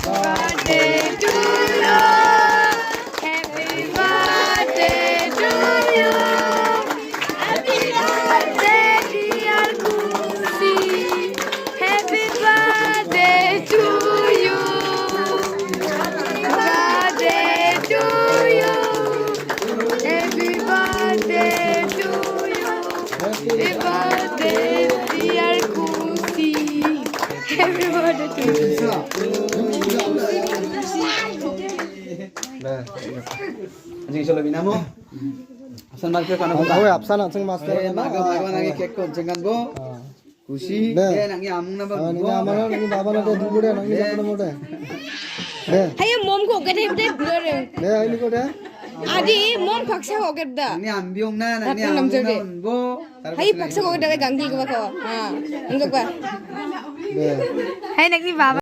birthday to you. Happy birthday to you. Happy birthday dear Kushi. Happy birthday to you. Happy birthday to you. Happy birthday to you. Happy birthday dear Kushi. Happy birthday to you. Anjing solo binamo. Afsan marke kana Ang buka. gawe apsan ang master Maga maga nagi cake ko jengan bo. Kushi Ne. nangi amung na ba. ni amana ni baba na de dubude na ni sapna mode ne Hayo mom ko gade de blur. ne ai ko de Adi mom paksa ko gada. Nangi ambiong na nangi Apa amung namanya? na bo. Hayo paksa ko gada ganggi ko ba ko. Ha. Enggak ba. ne Hayo nagni baba